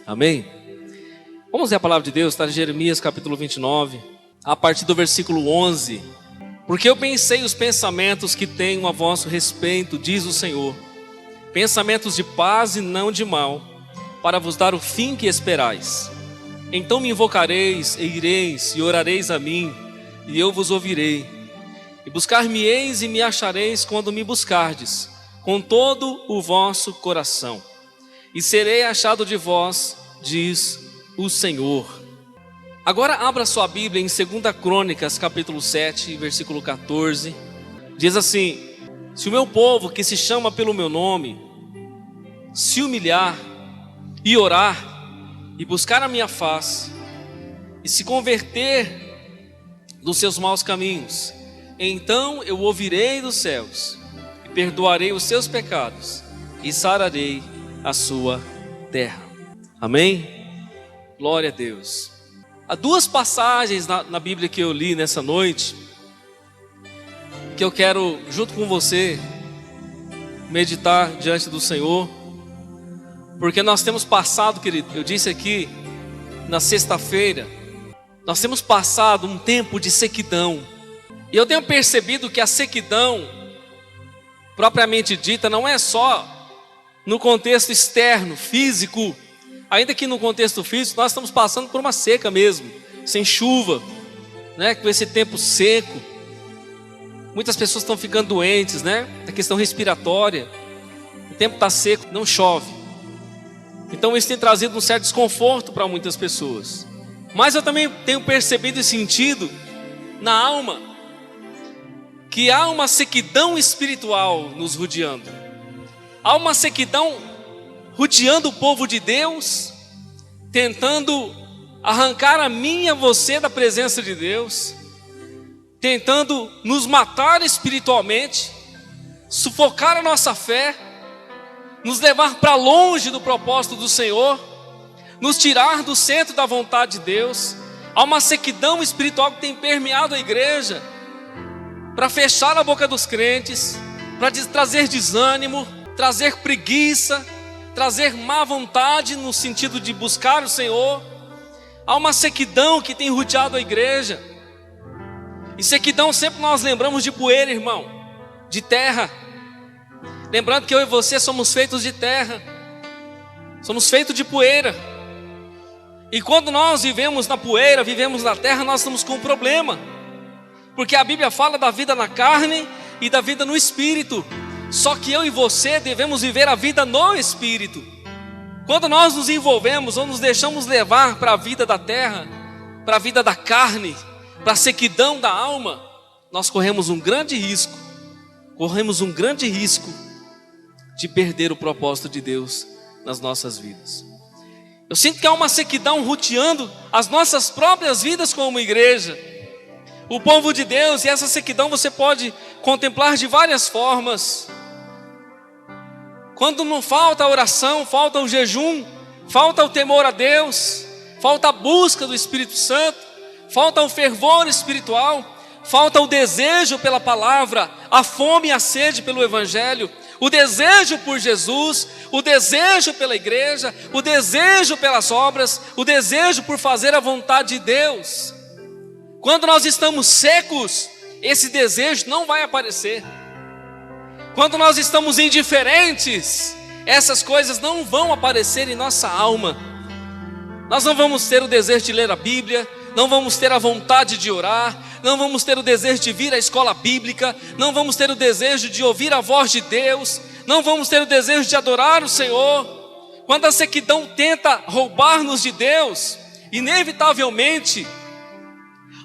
Amém? Vamos ler a palavra de Deus, está em Jeremias capítulo 29, a partir do versículo 11. Porque eu pensei os pensamentos que tenho a vosso respeito, diz o Senhor, pensamentos de paz e não de mal, para vos dar o fim que esperais. Então me invocareis, e ireis, e orareis a mim, e eu vos ouvirei. E buscar-me-eis e me achareis quando me buscardes, com todo o vosso coração. E serei achado de vós, diz o Senhor. Agora abra sua Bíblia em 2 Crônicas, capítulo 7, versículo 14. Diz assim: se o meu povo, que se chama pelo meu nome, se humilhar e orar, e buscar a minha face, e se converter dos seus maus caminhos, então eu ouvirei dos céus, e perdoarei os seus pecados, e sararei a sua terra. Amém? Glória a Deus. Há duas passagens na Bíblia que eu li nessa noite, que eu quero, junto com você, meditar diante do Senhor. Porque nós temos passado, querido, eu disse aqui na sexta-feira, nós temos passado um tempo de sequidão. E eu tenho percebido que a sequidão, propriamente dita, não é só no contexto externo, físico. Ainda que no contexto físico, nós estamos passando por uma seca mesmo, sem chuva, né? Com esse tempo seco. Muitas pessoas estão ficando doentes, né? A questão respiratória. O tempo está seco, não chove. Então isso tem trazido um certo desconforto para muitas pessoas. Mas eu também tenho percebido e sentido na alma que há uma sequidão espiritual nos rodeando. Há uma sequidão rodeando o povo de Deus, tentando arrancar a mim e a você da presença de Deus, tentando nos matar espiritualmente, sufocar a nossa fé, nos levar para longe do propósito do Senhor, nos tirar do centro da vontade de Deus. Há uma sequidão espiritual que tem permeado a igreja, para fechar a boca dos crentes, para trazer desânimo, trazer preguiça, trazer má vontade no sentido de buscar o Senhor. Há uma sequidão que tem rodeado a igreja. E sequidão sempre nós lembramos de poeira, irmão, de terra. Lembrando que eu e você somos feitos de terra, somos feitos de poeira. E quando nós vivemos na poeira, vivemos na terra, nós estamos com um problema. Porque a Bíblia fala da vida na carne e da vida no espírito. Só que eu e você devemos viver a vida no espírito. Quando nós nos envolvemos ou nos deixamos levar para a vida da terra, para a vida da carne, para a sequidão da alma, nós corremos um grande risco. Corremos um grande risco de perder o propósito de Deus nas nossas vidas. Eu sinto que há uma sequidão rodeando as nossas próprias vidas como igreja, o povo de Deus. E essa sequidão você pode contemplar de várias formas. Quando não falta a oração, falta o jejum, falta o temor a Deus, falta a busca do Espírito Santo, falta o fervor espiritual, falta o desejo pela palavra, a fome e a sede pelo Evangelho, o desejo por Jesus, o desejo pela igreja, o desejo pelas obras, o desejo por fazer a vontade de Deus. Quando nós estamos secos, esse desejo não vai aparecer. Quando nós estamos indiferentes, essas coisas não vão aparecer em nossa alma. Nós não vamos ter o desejo de ler a Bíblia, não vamos ter a vontade de orar, não vamos ter o desejo de vir à escola bíblica, não vamos ter o desejo de ouvir a voz de Deus, não vamos ter o desejo de adorar o Senhor. Quando a sequidão tenta roubar-nos de Deus, inevitavelmente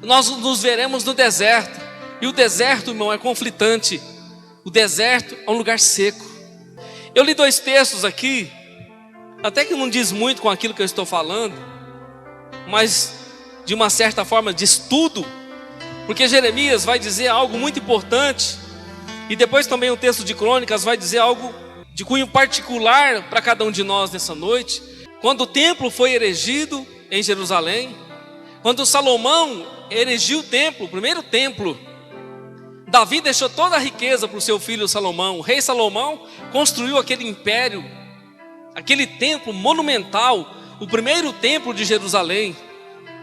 nós nos veremos no deserto. E o deserto, irmão, é conflitante. O deserto é um lugar seco. Eu li dois textos aqui, até que não diz muito com aquilo que eu estou falando, mas de uma certa forma diz tudo, porque Jeremias vai dizer algo muito importante, e depois também o texto de Crônicas vai dizer algo de cunho particular para cada um de nós nessa noite. Quando o templo foi erigido em Jerusalém, quando Salomão erigiu o templo, o primeiro templo, Davi deixou toda a riqueza para o seu filho Salomão. O rei Salomão construiu aquele império, aquele templo monumental, o primeiro templo de Jerusalém,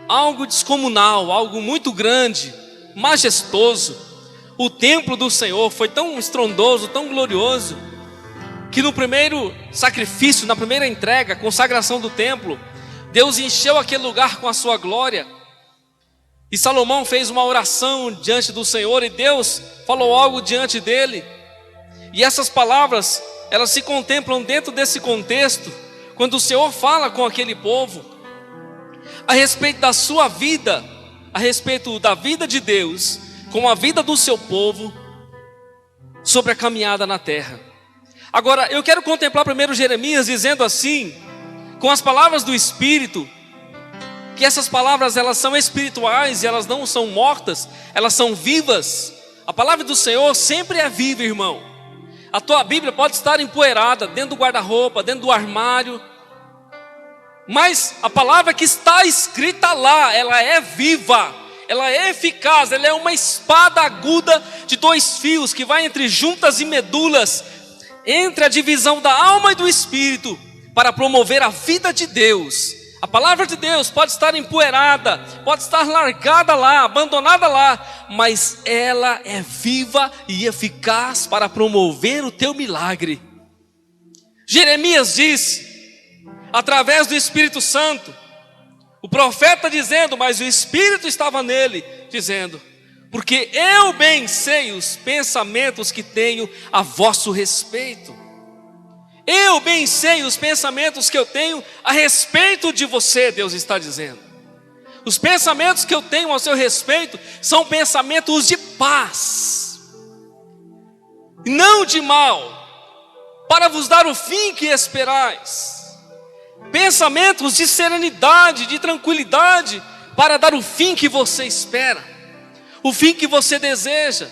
algo descomunal, algo muito grande, majestoso. O templo do Senhor foi tão estrondoso, tão glorioso, que no primeiro sacrifício, na primeira entrega, consagração do templo, Deus encheu aquele lugar com a sua glória. E Salomão fez uma oração diante do Senhor, e Deus falou algo diante dele. E essas palavras, elas se contemplam dentro desse contexto, quando o Senhor fala com aquele povo, a respeito da sua vida, a respeito da vida de Deus, com a vida do seu povo, sobre a caminhada na terra. Agora, eu quero contemplar primeiro Jeremias dizendo assim, com as palavras do Espírito, que essas palavras elas são espirituais e elas não são mortas, elas são vivas. A palavra do Senhor sempre é viva, irmão. A tua Bíblia pode estar empoeirada dentro do guarda-roupa, dentro do armário, mas a palavra que está escrita lá, ela é viva, ela é eficaz, ela é uma espada aguda de 2 fios, que vai entre juntas e medulas, entre a divisão da alma e do espírito, para promover a vida de Deus. A palavra de Deus pode estar empoeirada, pode estar largada lá, abandonada lá, mas ela é viva e eficaz para promover o teu milagre. Jeremias disse, através do Espírito Santo, o profeta dizendo, mas o Espírito estava nele, dizendo, porque eu bem sei os pensamentos que tenho a vosso respeito. Eu bem sei os pensamentos que eu tenho a respeito de você, Deus está dizendo. Os pensamentos que eu tenho a seu respeito são pensamentos de paz, não de mal, para vos dar o fim que esperais. Pensamentos de serenidade, de tranquilidade, para dar o fim que você espera, o fim que você deseja.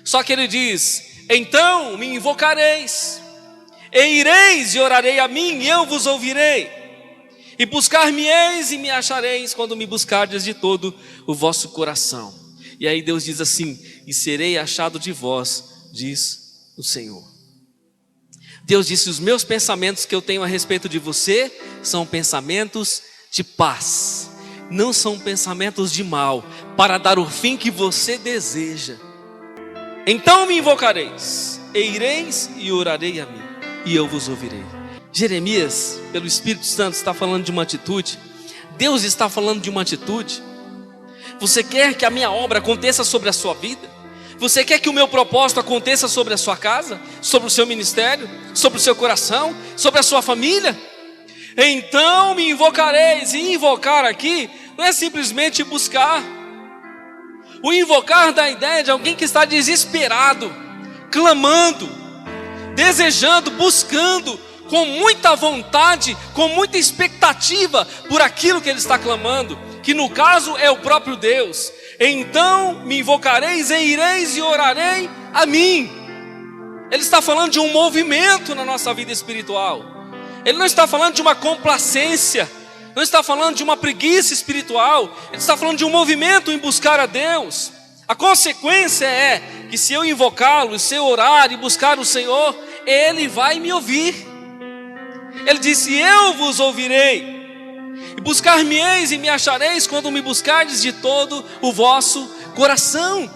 Só que ele diz, então me invocareis, e ireis e orarei a mim, e eu vos ouvirei, e buscar-me-eis e me achareis, quando me buscardes de todo o vosso coração. E aí Deus diz assim, e serei achado de vós, diz o Senhor. Deus disse, os meus pensamentos que eu tenho a respeito de você, são pensamentos de paz, não são pensamentos de mal, para dar o fim que você deseja. Então me invocareis, e ireis e orarei a mim, e eu vos ouvirei. Jeremias, pelo Espírito Santo, está falando de uma atitude. Deus está falando de uma atitude. Você quer que a minha obra aconteça sobre a sua vida? Você quer que o meu propósito aconteça sobre a sua casa, sobre o seu ministério, sobre o seu coração, sobre a sua família? Então me invocareis. E invocar aqui não é simplesmente buscar. O invocar dá a ideia de alguém que está desesperado, clamando, desejando, buscando, com muita vontade, com muita expectativa por aquilo que ele está clamando, que no caso é o próprio Deus. Então me invocareis e ireis e orarei a mim. Ele está falando de um movimento na nossa vida espiritual. Ele não está falando de uma complacência, não está falando de uma preguiça espiritual. Ele está falando de um movimento em buscar a Deus. A consequência é que se eu invocá-lo, se eu orar e buscar o Senhor, Ele vai me ouvir. Ele disse, eu vos ouvirei, e buscar-me-eis e me achareis, quando me buscardes de todo o vosso coração.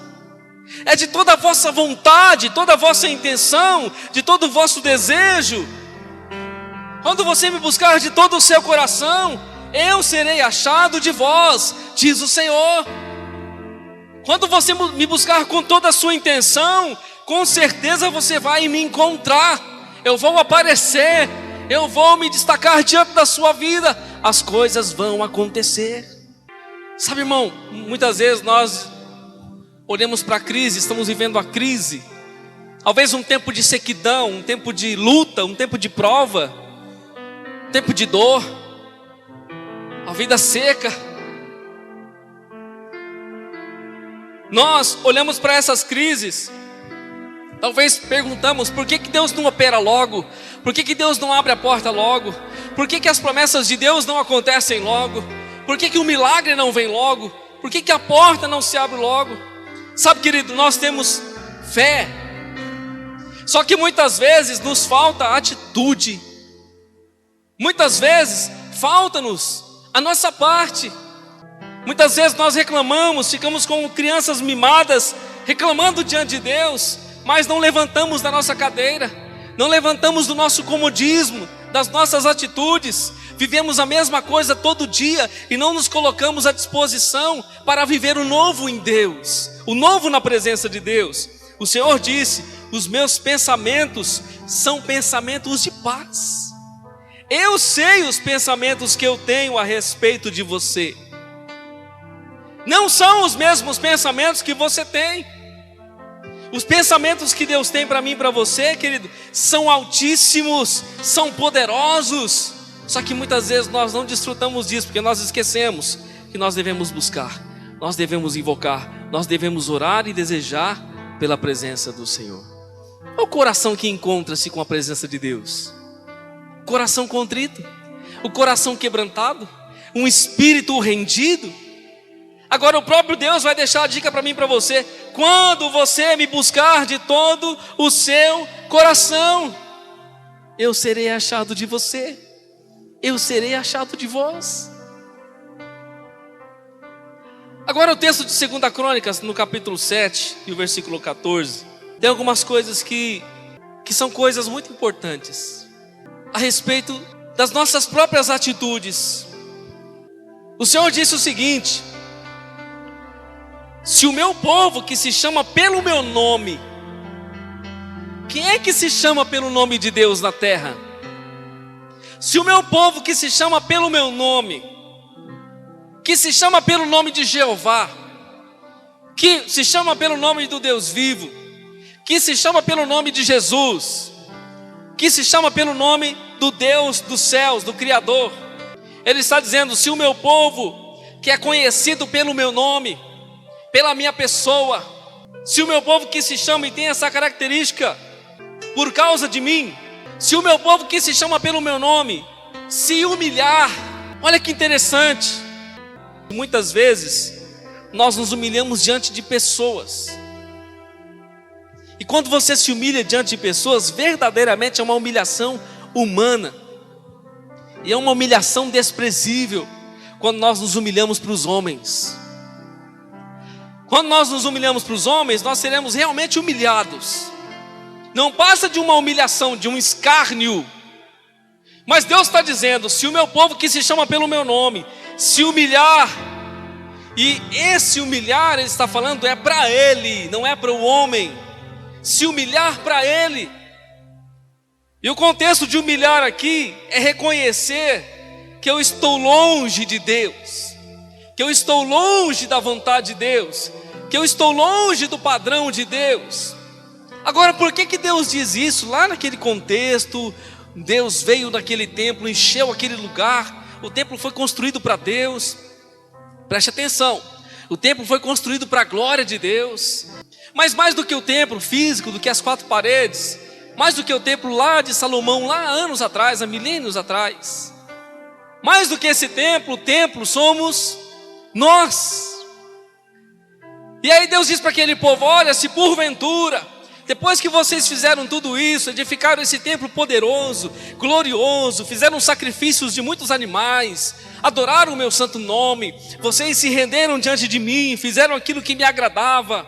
É de toda a vossa vontade, toda a vossa intenção, de todo o vosso desejo. Quando você me buscar de todo o seu coração, eu serei achado de vós, diz o Senhor. Quando você me buscar com toda a sua intenção, com certeza você vai me encontrar. Eu vou aparecer, eu vou me destacar diante da sua vida. As coisas vão acontecer. Sabe, irmão, muitas vezes nós olhamos para a crise, estamos vivendo a crise. Talvez um tempo de sequidão, um tempo de luta, um tempo de prova, um tempo de dor, a vida seca. Nós olhamos para essas crises, talvez perguntamos, por que Deus não opera logo? Por que Deus não abre a porta logo? Por que as promessas de Deus não acontecem logo? Por que o milagre não vem logo? Por que a porta não se abre logo? Sabe, querido, nós temos fé, só que muitas vezes nos falta atitude. Muitas vezes falta-nos a nossa parte. Muitas vezes nós reclamamos, ficamos como crianças mimadas, reclamando diante de Deus, mas não levantamos da nossa cadeira, não levantamos do nosso comodismo, das nossas atitudes, vivemos a mesma coisa todo dia e não nos colocamos à disposição para viver o novo em Deus, o novo na presença de Deus. O Senhor disse: os meus pensamentos são pensamentos de paz. Eu sei os pensamentos que eu tenho a respeito de você. Não são os mesmos pensamentos que você tem. Os pensamentos que Deus tem para mim e para você, querido, são altíssimos, são poderosos. Só que muitas vezes nós não desfrutamos disso, porque nós esquecemos que nós devemos buscar, nós devemos invocar, nós devemos orar e desejar pela presença do Senhor. Olha o coração que encontra-se com a presença de Deus. Coração contrito, o coração quebrantado, um espírito rendido. Agora o próprio Deus vai deixar a dica para mim e para você: quando você me buscar de todo o seu coração, eu serei achado de você, eu serei achado de vós. Agora o texto de 2 Crônicas, no capítulo 7 e o versículo 14, tem algumas coisas que são coisas muito importantes a respeito das nossas próprias atitudes. O Senhor disse o seguinte: se o meu povo que se chama pelo meu nome, quem é que se chama pelo nome de Deus na terra? Se o meu povo que se chama pelo meu nome, que se chama pelo nome de Jeová, que se chama pelo nome do Deus vivo, que se chama pelo nome de Jesus, que se chama pelo nome do Deus dos céus, do Criador, Ele está dizendo: se o meu povo que é conhecido pelo meu nome, pela minha pessoa, se o meu povo que se chama e tem essa característica por causa de mim, se o meu povo que se chama pelo meu nome se humilhar, olha que interessante, muitas vezes nós nos humilhamos diante de pessoas, e quando você se humilha diante de pessoas, verdadeiramente é uma humilhação humana, e é uma humilhação desprezível quando nós nos humilhamos para os homens. Quando nós nos humilhamos para os homens, nós seremos realmente humilhados. Não passa de uma humilhação, de um escárnio. Mas Deus está dizendo: se o meu povo que se chama pelo meu nome se humilhar, e esse humilhar, Ele está falando, é para Ele, não é para o homem. Se humilhar para Ele. E o contexto de humilhar aqui é reconhecer que eu estou longe de Deus, que eu estou longe da vontade de Deus, que eu estou longe do padrão de Deus. Agora, por que Deus diz isso? Lá naquele contexto, Deus veio naquele templo, encheu aquele lugar, o templo foi construído para Deus. Preste atenção, o templo foi construído para a glória de Deus. Mas mais do que o templo físico, do que as quatro paredes, mais do que o templo lá de Salomão, lá há anos atrás, há milênios atrás, mais do que esse templo, o templo somos nós. E aí Deus diz para aquele povo: olha, se porventura, depois que vocês fizeram tudo isso, edificaram esse templo poderoso, glorioso, fizeram sacrifícios de muitos animais, adoraram o meu santo nome, vocês se renderam diante de mim, fizeram aquilo que me agradava,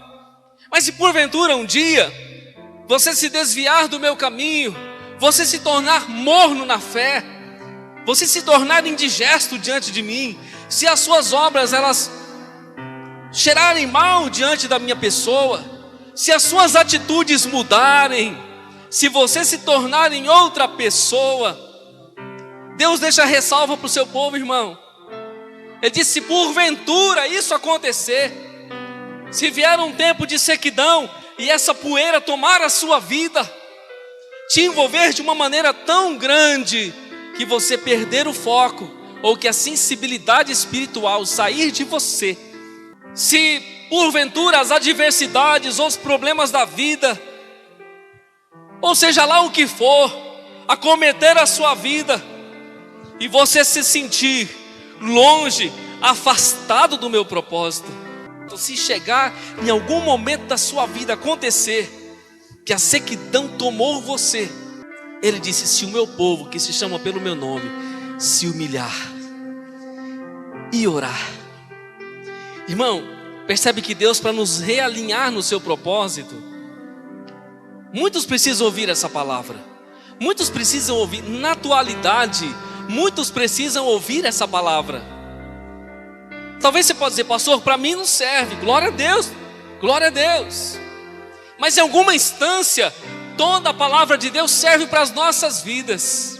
mas se porventura um dia você se desviar do meu caminho, você se tornar morno na fé, você se tornar indigesto diante de mim, se as suas obras elas cheirarem mal diante da minha pessoa, se as suas atitudes mudarem, se você se tornar em outra pessoa, Deus deixa ressalva para o seu povo, irmão. Ele disse: se porventura isso acontecer, se vier um tempo de sequidão e essa poeira tomar a sua vida, te envolver de uma maneira tão grande que você perder o foco, ou que a sensibilidade espiritual sair de você, se porventura as adversidades ou os problemas da vida, ou seja lá o que for, acometer a sua vida, e você se sentir longe, afastado do meu propósito, se chegar em algum momento da sua vida acontecer que a sequidão tomou você, Ele disse: se o meu povo que se chama pelo meu nome se humilhar e orar. Irmão, percebe que Deus, para nos realinhar no seu propósito, muitos precisam ouvir essa palavra. Muitos precisam ouvir, na atualidade, muitos precisam ouvir essa palavra. Talvez você possa dizer, pastor, para mim não serve, glória a Deus, glória a Deus. Mas em alguma instância, toda a palavra de Deus serve para as nossas vidas.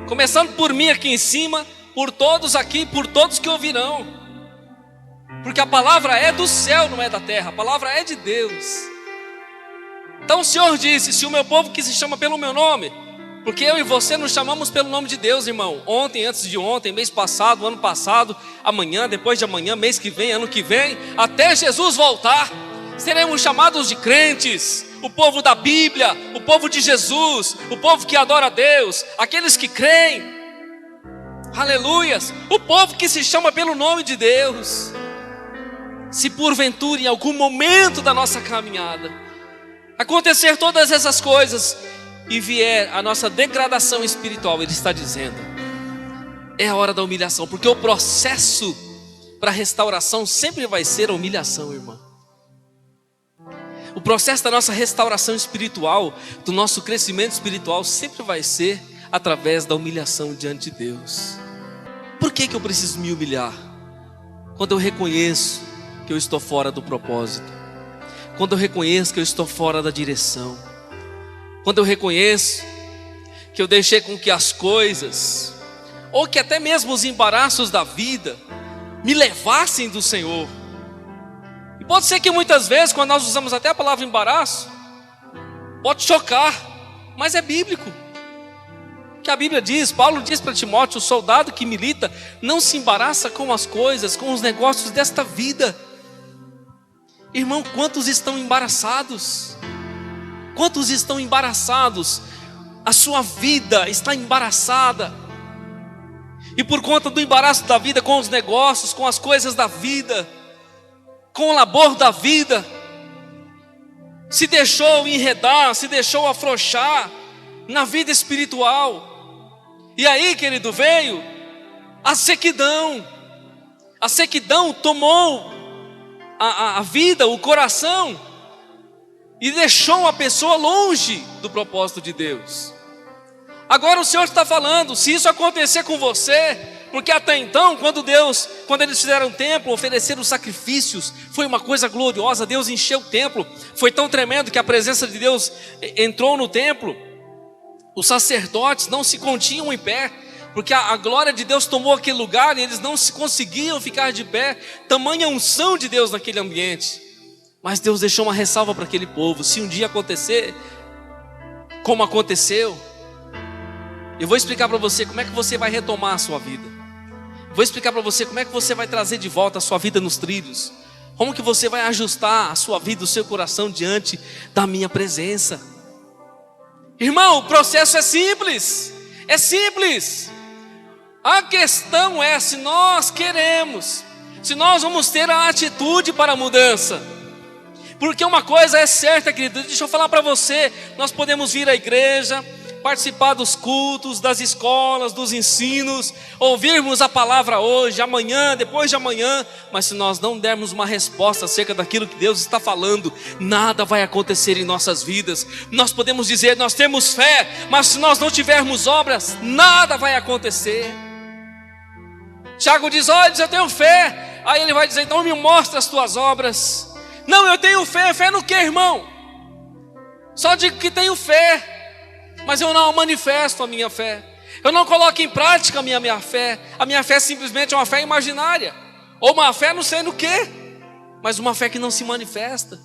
Começando por mim aqui em cima, por todos aqui, por todos que ouvirão. Porque a palavra é do céu, não é da terra, a palavra é de Deus. Então o Senhor disse, se o meu povo que se chama pelo meu nome, porque eu e você nos chamamos pelo nome de Deus, irmão. Ontem, antes de ontem, mês passado, ano passado, amanhã, depois de amanhã, mês que vem, ano que vem, até Jesus voltar, seremos chamados de crentes, o povo da Bíblia, o povo de Jesus, o povo que adora a Deus, aqueles que creem, aleluias, o povo que se chama pelo nome de Deus. Se porventura em algum momento da nossa caminhada acontecer todas essas coisas e vier a nossa degradação espiritual, Ele está dizendo, é a hora da humilhação, porque o processo para a restauração sempre vai ser a humilhação, irmão. O processo da nossa restauração espiritual, do nosso crescimento espiritual, sempre vai ser através da humilhação diante de Deus. Por que eu preciso me humilhar? Quando eu reconheço que eu estou fora do propósito, quando eu reconheço que eu estou fora da direção, quando eu reconheço que eu deixei com que as coisas, ou que até mesmo os embaraços da vida, me levassem do Senhor. E pode ser que muitas vezes, quando nós usamos até a palavra embaraço, pode chocar, mas é bíblico. Que a Bíblia diz, Paulo diz para Timóteo, o soldado que milita, não se embaraça com as coisas, com os negócios desta vida. Irmão, quantos estão embaraçados? Quantos estão embaraçados? A sua vida está embaraçada. E por conta do embaraço da vida, com os negócios, com as coisas da vida, com o labor da vida, se deixou enredar, se deixou afrouxar na vida espiritual. E aí, querido, veio a sequidão. A sequidão tomou a vida, o coração, e deixou a pessoa longe do propósito de Deus. Agora o Senhor está falando, se isso acontecer com você, porque até então, quando eles fizeram o templo, ofereceram sacrifícios, foi uma coisa gloriosa, Deus encheu o templo, foi tão tremendo que a presença de Deus entrou no templo. Os sacerdotes não se continham em pé, porque a glória de Deus tomou aquele lugar e eles não se conseguiam ficar de pé, tamanha unção de Deus naquele ambiente. Mas Deus deixou uma ressalva para aquele povo, se um dia acontecer, como aconteceu, eu vou explicar para você como é que você vai retomar a sua vida. Vou explicar para você como é que você vai trazer de volta a sua vida nos trilhos, como que você vai ajustar a sua vida, o seu coração diante da minha presença. Irmão, o processo é simples, é simples. A questão é se nós queremos, se nós vamos ter a atitude para a mudança. Porque uma coisa é certa, querido, deixa eu falar para você, nós podemos vir à igreja, participar dos cultos, das escolas, dos ensinos, ouvirmos a palavra hoje, amanhã, depois de amanhã, mas se nós não dermos uma resposta acerca daquilo que Deus está falando, nada vai acontecer em nossas vidas. Nós podemos dizer, nós temos fé, mas se nós não tivermos obras, nada vai acontecer. Tiago diz, olha, eu tenho fé. Aí ele vai dizer, então me mostra as tuas obras. Não, eu tenho fé. Fé no que, irmão? Só digo que tenho fé, mas eu não manifesto a minha fé. Eu não coloco em prática a minha fé. A minha fé simplesmente é uma fé imaginária, ou uma fé não sei no que, mas uma fé que não se manifesta.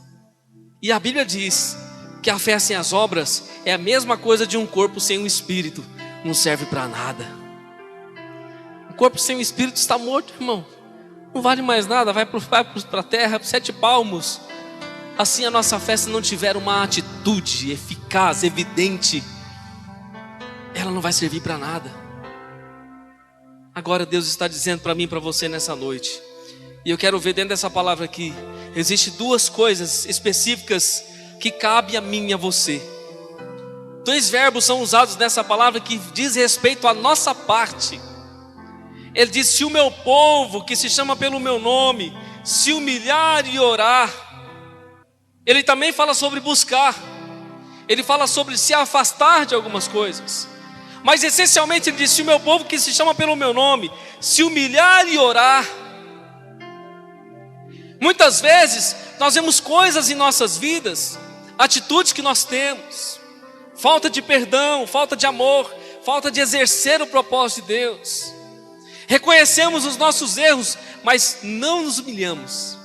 E a Bíblia diz que a fé sem as obras é a mesma coisa de um corpo sem um espírito, não serve para nada. O corpo sem o espírito está morto, irmão, não vale mais nada, vai para a terra, 7 palmos. Assim a nossa fé, se não tiver uma atitude eficaz, evidente, ela não vai servir para nada. Agora Deus está dizendo para mim e para você nessa noite, e eu quero ver dentro dessa palavra aqui, existem 2 coisas específicas que cabe a mim e a você. Dois verbos são usados nessa palavra que diz respeito à nossa parte. Ele diz: se o meu povo, que se chama pelo meu nome, se humilhar e orar. Ele também fala sobre buscar. Ele fala sobre se afastar de algumas coisas. Mas essencialmente ele diz: se o meu povo, que se chama pelo meu nome, se humilhar e orar. Muitas vezes nós vemos coisas em nossas vidas, atitudes que nós temos, falta de perdão, falta de amor, falta de exercer o propósito de Deus. Reconhecemos os nossos erros, mas não nos humilhamos.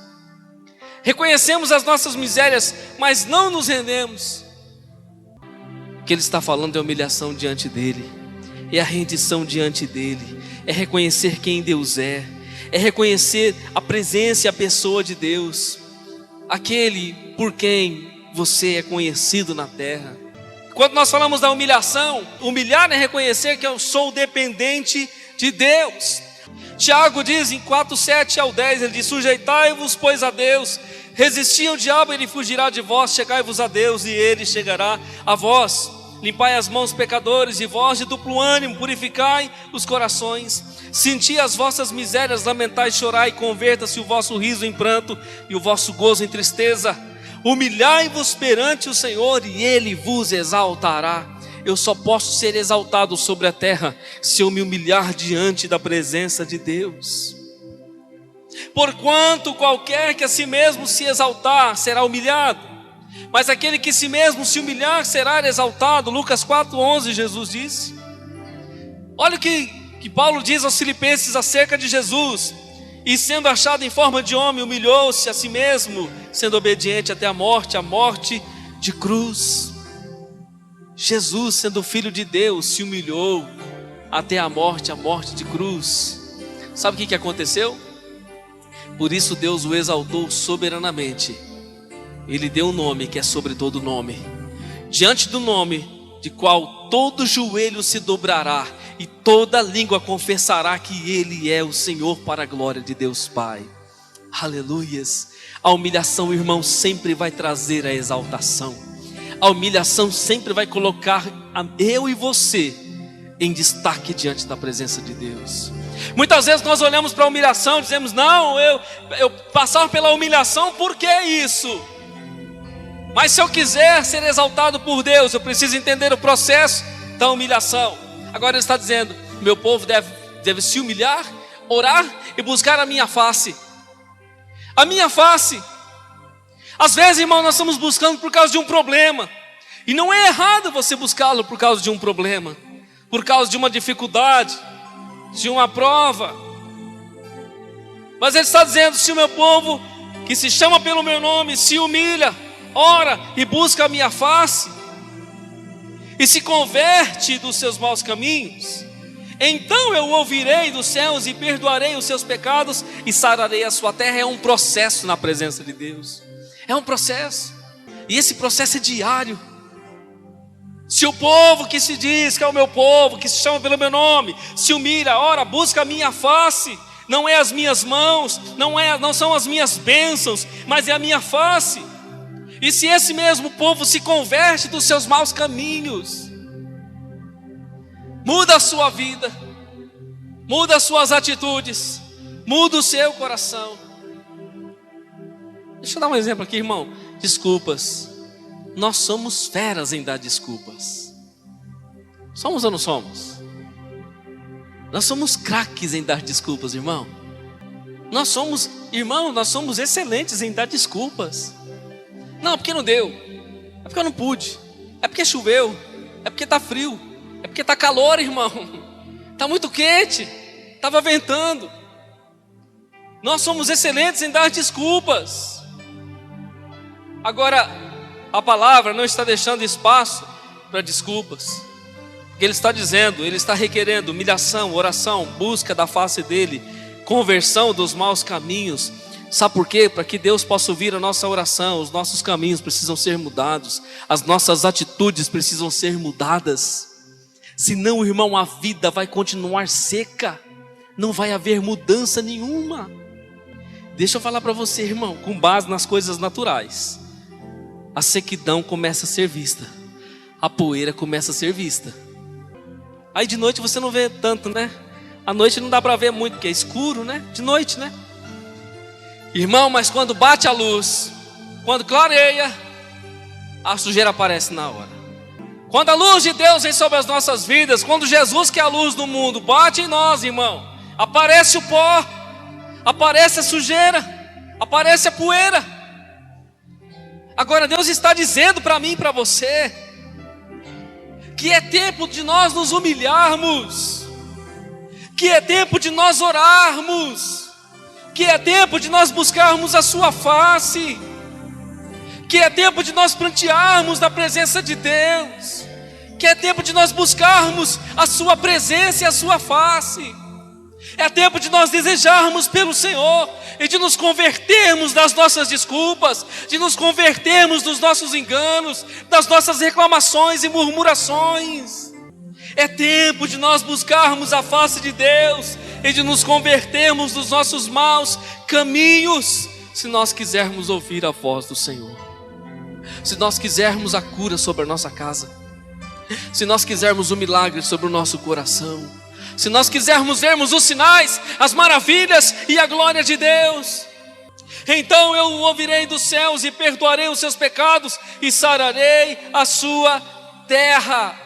Reconhecemos as nossas misérias, mas não nos rendemos. O que ele está falando é humilhação diante dele, é a rendição diante dele, é reconhecer quem Deus é reconhecer a presença e a pessoa de Deus, aquele por quem você é conhecido na terra. Quando nós falamos da humilhação, humilhar é reconhecer que eu sou dependente de Deus. Tiago diz em 4:7-10, ele diz: sujeitai-vos, pois, a Deus, resisti ao diabo, ele fugirá de vós, chegai-vos a Deus, e ele chegará a vós. Limpai as mãos, pecadores, e vós de duplo ânimo, purificai os corações. Senti as vossas misérias, lamentai e chorai, converta-se o vosso riso em pranto e o vosso gozo em tristeza. Humilhai-vos perante o Senhor e Ele vos exaltará. Eu só posso ser exaltado sobre a terra se eu me humilhar diante da presença de Deus. Porquanto qualquer que a si mesmo se exaltar será humilhado, mas aquele que si mesmo se humilhar será exaltado. Lucas 4:11, Jesus disse. Olha o que Paulo diz aos Filipenses acerca de Jesus: e sendo achado em forma de homem, humilhou-se a si mesmo, sendo obediente até a morte de cruz. Jesus, sendo filho de Deus, se humilhou até a morte de cruz. Sabe o que aconteceu? Por isso Deus o exaltou soberanamente. Ele deu um nome que é sobre todo nome, diante do nome de qual todo joelho se dobrará e toda língua confessará que Ele é o Senhor, para a glória de Deus Pai. Aleluias. A humilhação, irmão, sempre vai trazer a exaltação. A humilhação sempre vai colocar eu e você em destaque diante da presença de Deus. Muitas vezes nós olhamos para a humilhação e dizemos: não, eu passar pela humilhação, por que isso? Mas se eu quiser ser exaltado por Deus, eu preciso entender o processo da humilhação. Agora ele está dizendo: meu povo deve se humilhar, orar e buscar a minha face. A minha face. Às vezes, irmão, nós estamos buscando por causa de um problema. E não é errado você buscá-lo por causa de um problema, por causa de uma dificuldade, de uma prova. Mas ele está dizendo: se o meu povo, que se chama pelo meu nome, se humilha, ora e busca a minha face, e se converte dos seus maus caminhos, então eu ouvirei dos céus e perdoarei os seus pecados e sararei a sua terra. É um processo na presença de Deus. É um processo. E esse processo é diário. Se o povo que se diz que é o meu povo, que se chama pelo meu nome, se humilha, ora, busca a minha face, não é as minhas mãos, não são as minhas bênçãos, mas é a minha face. E se esse mesmo povo se converte dos seus maus caminhos, muda a sua vida, muda as suas atitudes, muda o seu coração. Deixa eu dar um exemplo aqui, irmão. Desculpas. Nós somos feras em dar desculpas. Somos ou não somos? Nós somos craques em dar desculpas, irmão. Nós somos excelentes em dar desculpas. Não, porque não deu. É porque eu não pude. É porque choveu. É porque está frio. É porque está calor, irmão. Está muito quente. Estava ventando. Nós somos excelentes em dar desculpas. Agora, a palavra não está deixando espaço para desculpas. Porque ele está dizendo, ele está requerendo humilhação, oração, busca da face dele, conversão dos maus caminhos. Sabe por quê? Para que Deus possa ouvir a nossa oração. Os nossos caminhos precisam ser mudados, as nossas atitudes precisam ser mudadas. Senão, irmão, a vida vai continuar seca, não vai haver mudança nenhuma. Deixa eu falar para você, irmão, com base nas coisas naturais, a sequidão começa a ser vista, a poeira começa a ser vista. Aí de noite você não vê tanto, né? À noite não dá para ver muito, porque é escuro, né? De noite, né? Irmão, mas quando bate a luz, quando clareia, a sujeira aparece na hora. Quando a luz de Deus vem sobre as nossas vidas, quando Jesus, que é a luz do mundo, bate em nós, irmão, aparece o pó, aparece a sujeira, aparece a poeira. Agora Deus está dizendo para mim e para você que é tempo de nós nos humilharmos, que é tempo de nós orarmos, que é tempo de nós buscarmos a sua face, que é tempo de nós prantearmos na presença de Deus, que é tempo de nós buscarmos a sua presença e a sua face. É tempo de nós desejarmos pelo Senhor e de nos convertermos das nossas desculpas, de nos convertermos dos nossos enganos, das nossas reclamações e murmurações. É tempo de nós buscarmos a face de Deus e de nos convertermos dos nossos maus caminhos, se nós quisermos ouvir a voz do Senhor, se nós quisermos a cura sobre a nossa casa, se nós quisermos o milagre sobre o nosso coração, se nós quisermos vermos os sinais, as maravilhas e a glória de Deus. Então eu ouvirei dos céus e perdoarei os seus pecados e sararei a sua terra.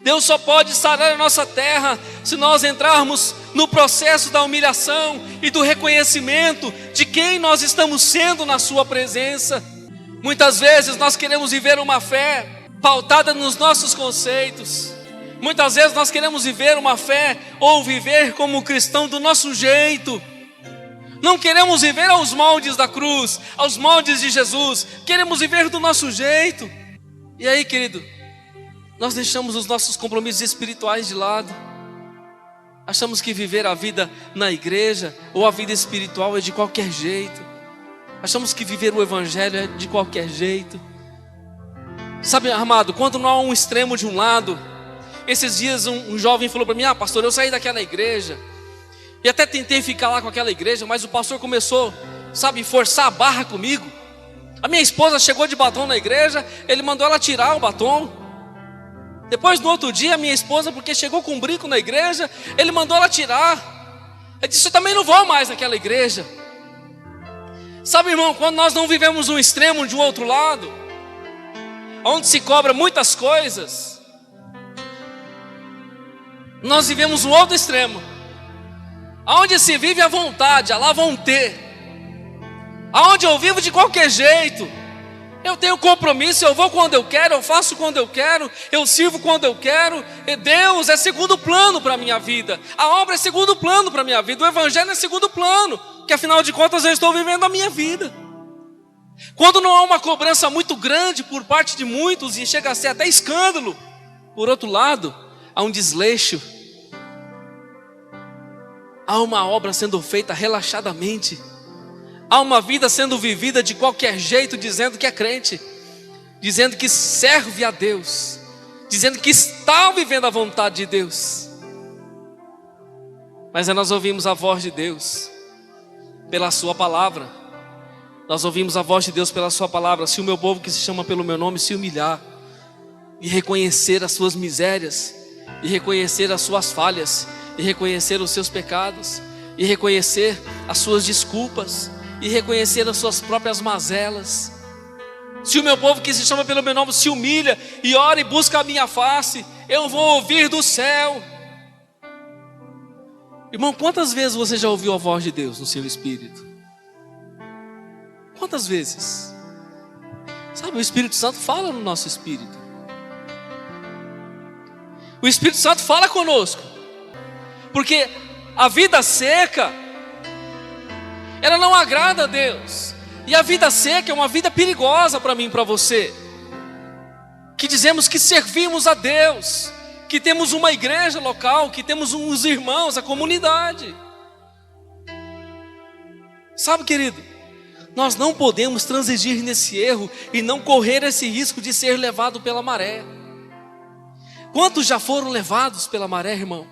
Deus só pode sarar a nossa terra se nós entrarmos no processo da humilhação e do reconhecimento de quem nós estamos sendo na sua presença. Muitas vezes nós queremos viver uma fé pautada nos nossos conceitos. Muitas vezes nós queremos viver uma fé ou viver como cristão do nosso jeito. Não queremos viver aos moldes da cruz, aos moldes de Jesus. Queremos viver do nosso jeito. E aí, querido, nós deixamos os nossos compromissos espirituais de lado. Achamos que viver a vida na igreja ou a vida espiritual é de qualquer jeito. Achamos que viver o evangelho é de qualquer jeito. Sabe, amado, quando não há um extremo de um lado. Esses dias um jovem falou para mim: pastor, eu saí daquela igreja e até tentei ficar lá com aquela igreja, mas o pastor começou, forçar a barra comigo. A minha esposa chegou de batom na igreja, ele mandou ela tirar o batom. Depois no outro dia, a minha esposa, porque chegou com um brinco na igreja, ele mandou ela tirar. Eu disse: eu também não vou mais naquela igreja. Sabe, irmão, quando nós não vivemos um extremo de um outro lado, onde se cobra muitas coisas, nós vivemos um outro extremo, aonde se vive à vontade, a lá vão ter, aonde eu vivo de qualquer jeito, eu tenho compromisso, eu vou quando eu quero, eu faço quando eu quero, eu sirvo quando eu quero, e Deus é segundo plano para a minha vida, a obra é segundo plano para a minha vida, o evangelho é segundo plano, que afinal de contas eu estou vivendo a minha vida. Quando não há uma cobrança muito grande por parte de muitos, e chega a ser até escândalo, por outro lado, há um desleixo, há uma obra sendo feita relaxadamente, há uma vida sendo vivida de qualquer jeito, dizendo que é crente, dizendo que serve a Deus, dizendo que está vivendo a vontade de Deus. Mas nós ouvimos a voz de Deus pela sua palavra. Nós ouvimos a voz de Deus pela sua palavra: se o meu povo que se chama pelo meu nome se humilhar e reconhecer as suas misérias, e reconhecer as suas falhas, e reconhecer os seus pecados, e reconhecer as suas desculpas, e reconhecer as suas próprias mazelas, se o meu povo que se chama pelo meu nome se humilha e ora e busca a minha face, eu vou ouvir do céu. Irmão, quantas vezes você já ouviu a voz de Deus no seu espírito? Quantas vezes? Sabe, o Espírito Santo fala no nosso espírito. O Espírito Santo fala conosco, porque a vida seca, ela não agrada a Deus. E a vida seca é uma vida perigosa para mim e para você, que dizemos que servimos a Deus, que temos uma igreja local, que temos uns irmãos, a comunidade. Sabe, querido, nós não podemos transigir nesse erro e não correr esse risco de ser levado pela maré. Quantos já foram levados pela maré, irmão?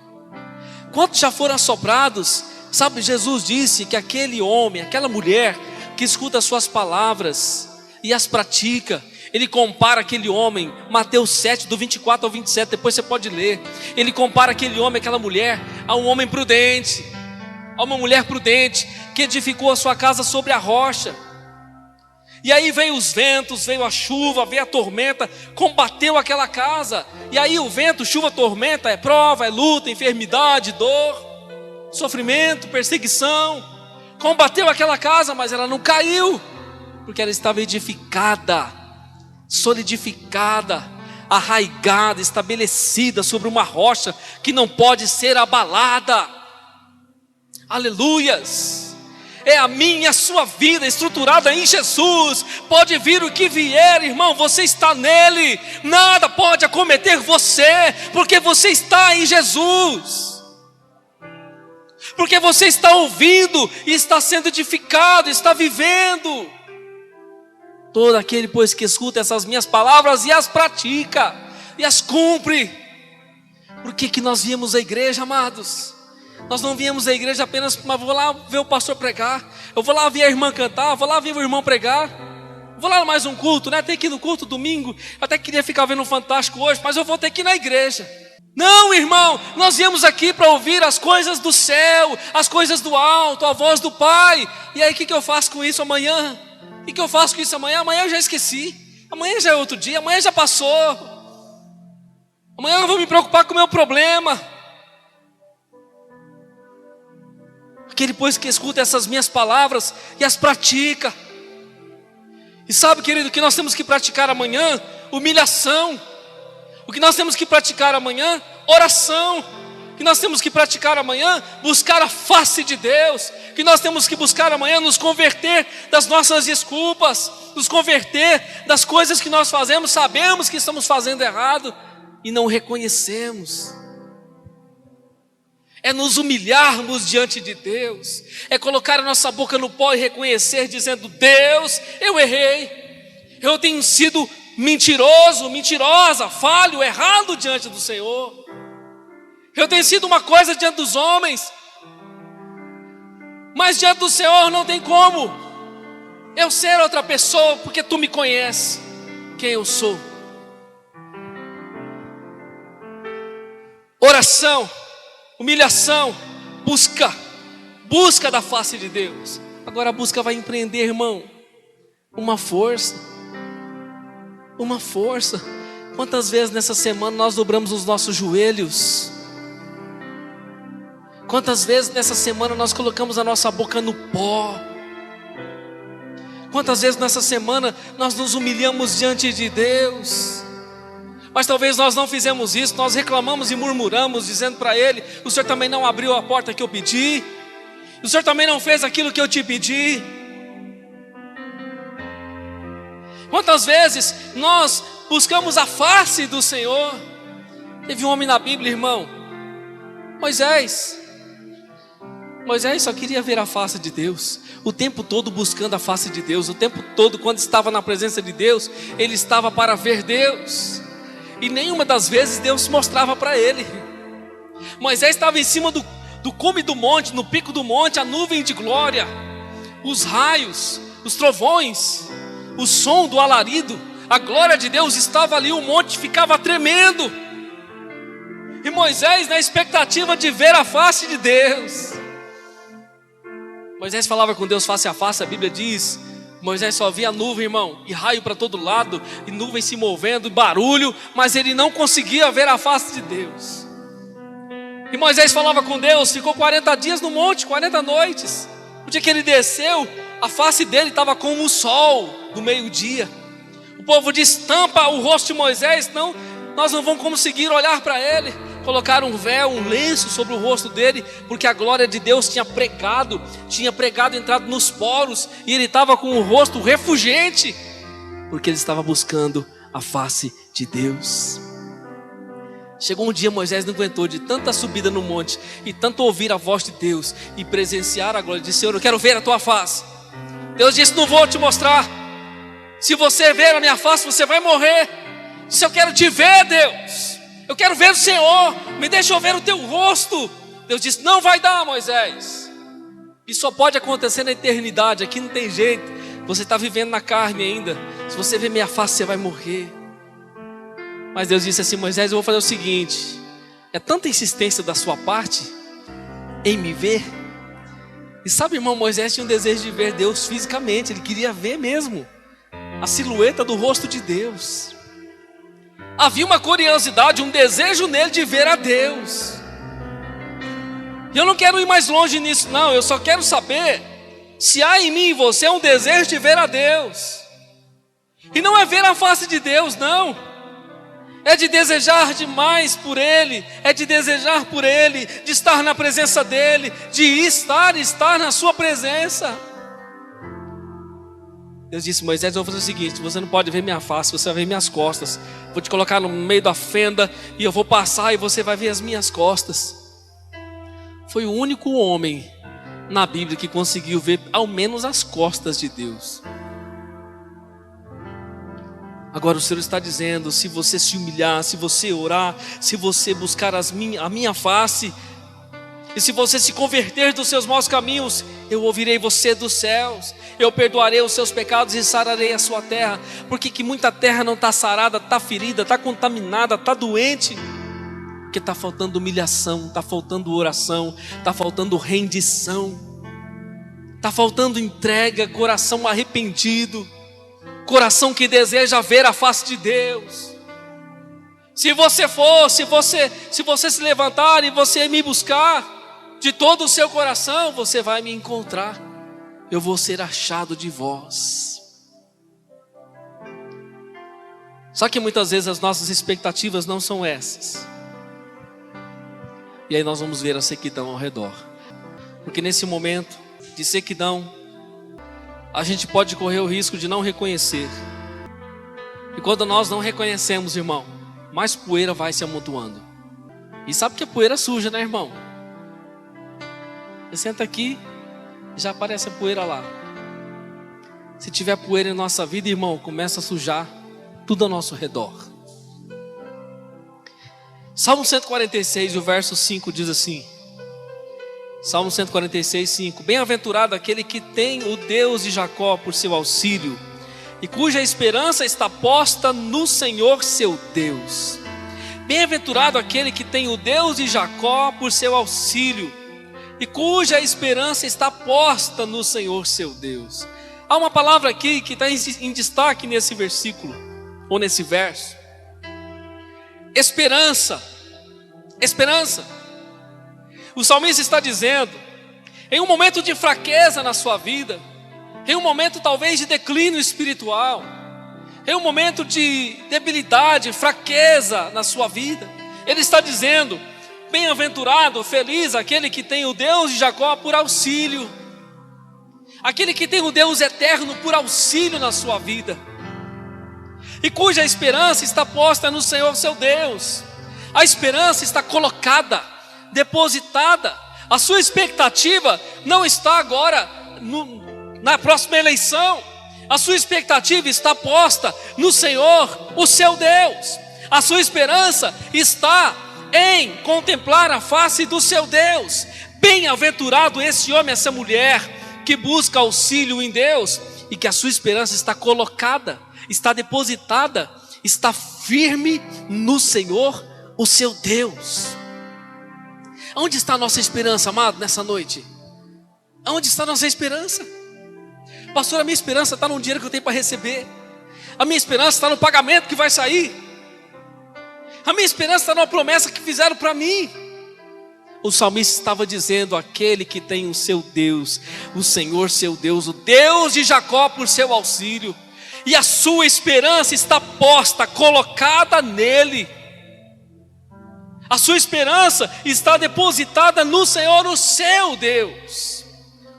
Quantos já foram assoprados? Sabe, Jesus disse que aquele homem, aquela mulher que escuta as suas palavras e as pratica, Ele compara aquele homem, Mateus 7, do 24 ao 27, depois você pode ler. Ele compara aquele homem, aquela mulher, a um homem prudente, a uma mulher prudente, que edificou a sua casa sobre a rocha. E aí veio os ventos, veio a chuva, veio a tormenta, combateu aquela casa. E aí o vento, chuva, tormenta, é prova, é luta, enfermidade, dor, sofrimento, perseguição. Combateu aquela casa, mas ela não caiu, porque ela estava edificada, solidificada, arraigada, estabelecida sobre uma rocha que não pode ser abalada. Aleluias! É a minha, a sua vida estruturada em Jesus. Pode vir o que vier, irmão, você está nele. Nada pode acometer você, porque você está em Jesus. Porque você está ouvindo e está sendo edificado, está vivendo. Todo aquele, pois, que escuta essas minhas palavras e as pratica, e as cumpre. Por que nós viemos à igreja, amados? Nós não viemos à igreja apenas, mas vou lá ver o pastor pregar, eu vou lá ver a irmã cantar, vou lá ver o irmão pregar, vou lá mais um culto, né? Tem que ir no culto domingo. Até queria ficar vendo um Fantástico hoje, mas eu vou ter que ir na igreja. Não, irmão, nós viemos aqui para ouvir as coisas do céu, as coisas do alto, a voz do Pai. E aí o que eu faço com isso amanhã? O que eu faço com isso amanhã? Amanhã eu já esqueci, amanhã já é outro dia, amanhã já passou. Amanhã eu vou me preocupar com o meu problema. Aquele, pois, que escuta essas minhas palavras e as pratica. E sabe, querido, que nós temos que praticar amanhã? Humilhação. O que nós temos que praticar amanhã? Oração. O que nós temos que praticar amanhã? Buscar a face de Deus. O que nós temos que buscar amanhã? Nos converter das nossas desculpas, nos converter das coisas que nós fazemos, sabemos que estamos fazendo errado e não reconhecemos. É nos humilharmos diante de Deus, é colocar a nossa boca no pó e reconhecer, dizendo: Deus, eu errei, eu tenho sido mentiroso, mentirosa, falho, errado diante do Senhor. Eu tenho sido uma coisa diante dos homens, mas diante do Senhor não tem como eu ser outra pessoa, porque Tu me conheces quem eu sou. Oração, humilhação, busca da face de Deus. Agora a busca vai empreender, irmão, uma força. Quantas vezes nessa semana nós dobramos os nossos joelhos? Quantas vezes nessa semana nós colocamos a nossa boca no pó? Quantas vezes nessa semana nós nos humilhamos diante de Deus? Mas talvez nós não fizemos isso, nós reclamamos e murmuramos, dizendo para Ele: o Senhor também não abriu a porta que eu pedi, o Senhor também não fez aquilo que eu te pedi. Quantas vezes nós buscamos a face do Senhor? Teve um homem na Bíblia, irmão, Moisés só queria ver a face de Deus, o tempo todo buscando a face de Deus, o tempo todo, quando estava na presença de Deus, ele estava para ver Deus. E nenhuma das vezes Deus se mostrava para ele. Moisés estava em cima do cume do monte, no pico do monte, a nuvem de glória, os raios, os trovões, o som do alarido, a glória de Deus estava ali, o monte ficava tremendo. E Moisés na expectativa de ver a face de Deus. Moisés falava com Deus face a face, a Bíblia diz. Moisés só via nuvem, irmão, e raio para todo lado, e nuvem se movendo, barulho, mas ele não conseguia ver a face de Deus. E Moisés falava com Deus, ficou 40 dias no monte, 40 noites. O dia que ele desceu, a face dele estava como o sol do meio-dia. O povo disse: tampa o rosto de Moisés, não, nós não vamos conseguir olhar para ele. Colocaram um véu, um lenço sobre o rosto dele, porque a glória de Deus tinha pregado, entrado nos poros, e ele estava com o rosto refulgente, porque ele estava buscando a face de Deus. Chegou um dia, Moisés não aguentou, de tanta subida no monte, e tanto ouvir a voz de Deus, e presenciar a glória, disse: Senhor, eu quero ver a tua face. Deus disse: não vou te mostrar, se você ver a minha face, você vai morrer. Se eu quero te ver, Deus, eu quero ver o Senhor, me deixa eu ver o teu rosto. Deus disse: não vai dar, Moisés. Isso só pode acontecer na eternidade, aqui não tem jeito. Você está vivendo na carne ainda. Se você ver minha face, você vai morrer. Mas Deus disse assim: Moisés, eu vou fazer o seguinte, é tanta insistência da sua parte em me ver. E sabe, irmão, Moisés tinha um desejo de ver Deus fisicamente. Ele queria ver mesmo a silhueta do rosto de Deus. Havia uma curiosidade, um desejo nele de ver a Deus. E eu não quero ir mais longe nisso não. Eu só quero saber se há em mim e você um desejo de ver a Deus. E não é ver a face de Deus, não. É de desejar demais por Ele, é de desejar por Ele, de estar na presença dEle, de estar na sua presença. Deus disse: Moisés, eu vou fazer o seguinte, você não pode ver minha face, você vai ver minhas costas. Vou te colocar no meio da fenda e eu vou passar e você vai ver as minhas costas. Foi o único homem na Bíblia que conseguiu ver ao menos as costas de Deus. Agora o Senhor está dizendo: se você se humilhar, se você orar, se você buscar a minha face, e se você se converter dos seus maus caminhos, eu ouvirei você dos céus, eu perdoarei os seus pecados e sararei a sua terra. Porque que muita terra não está sarada, está ferida, está contaminada, está doente? Porque está faltando humilhação, está faltando oração, está faltando rendição, está faltando entrega, coração arrependido, coração que deseja ver a face de Deus. Se você se levantar e você me buscar de todo o seu coração, você vai me encontrar. Eu vou ser achado de vós. Só que muitas vezes as nossas expectativas não são essas. E aí nós vamos ver a sequidão ao redor. Porque nesse momento de sequidão, a gente pode correr o risco de não reconhecer. E quando nós não reconhecemos, irmão, mais poeira vai se amontoando. E sabe que a poeira suja, né, irmão? Você senta aqui, já aparece a poeira lá. Se tiver poeira em nossa vida, irmão, começa a sujar tudo ao nosso redor. Salmo 146, o verso 5 diz assim. Salmo 146, 5. Bem-aventurado aquele que tem o Deus de Jacó por seu auxílio, e cuja esperança está posta no Senhor seu Deus. Bem-aventurado aquele que tem o Deus de Jacó por seu auxílio, e cuja esperança está posta no Senhor seu Deus. Há uma palavra aqui que está em destaque nesse versículo, ou nesse verso. Esperança. Esperança. O salmista está dizendo, em um momento de fraqueza na sua vida, em um momento talvez de declínio espiritual, em um momento de debilidade, fraqueza na sua vida, ele está dizendo: bem-aventurado, feliz aquele que tem o Deus de Jacó por auxílio, aquele que tem o Deus eterno por auxílio na sua vida, e cuja esperança está posta no Senhor seu Deus. A esperança está colocada, depositada. A sua expectativa não está agora na próxima eleição. A sua expectativa está posta no Senhor, o seu Deus. A sua esperança está em contemplar a face do seu Deus. Bem-aventurado esse homem, essa mulher que busca auxílio em Deus e que a sua esperança está colocada, está depositada, está firme no Senhor, o seu Deus. Onde está a nossa esperança, amado, nessa noite? Onde está a nossa esperança? Pastor, a minha esperança está no dinheiro que eu tenho para receber. A minha esperança está no pagamento que vai sair. A minha esperança está numa promessa que fizeram para mim. O salmista estava dizendo: aquele que tem o seu Deus, o Senhor seu Deus, o Deus de Jacó por seu auxílio, e a sua esperança está posta, colocada nele. A sua esperança está depositada no Senhor, o seu Deus.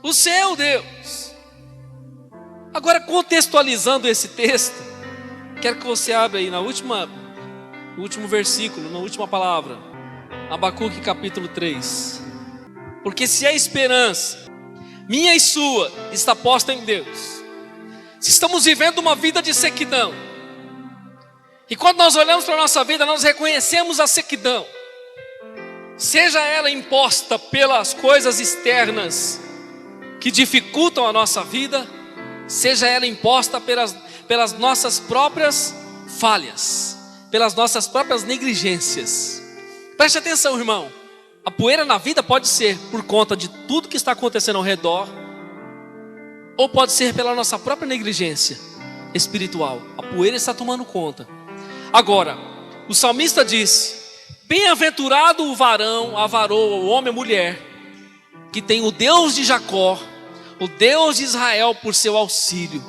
O seu Deus. Agora, contextualizando esse texto, quero que você abra aí no último versículo, na última palavra, Abacuque capítulo 3. Porque se a esperança, minha e sua, está posta em Deus, se estamos vivendo uma vida de sequidão, e quando nós olhamos para a nossa vida, nós reconhecemos a sequidão, seja ela imposta pelas coisas externas que dificultam a nossa vida, seja ela imposta pelas nossas próprias falhas, pelas nossas próprias negligências. Preste atenção, irmão. A poeira na vida pode ser por conta de tudo que está acontecendo ao redor, ou pode ser pela nossa própria negligência espiritual. A poeira está tomando conta. Agora, o salmista disse: bem-aventurado o varão, a varoa, o homem, a mulher, que tem o Deus de Jacó, o Deus de Israel por seu auxílio,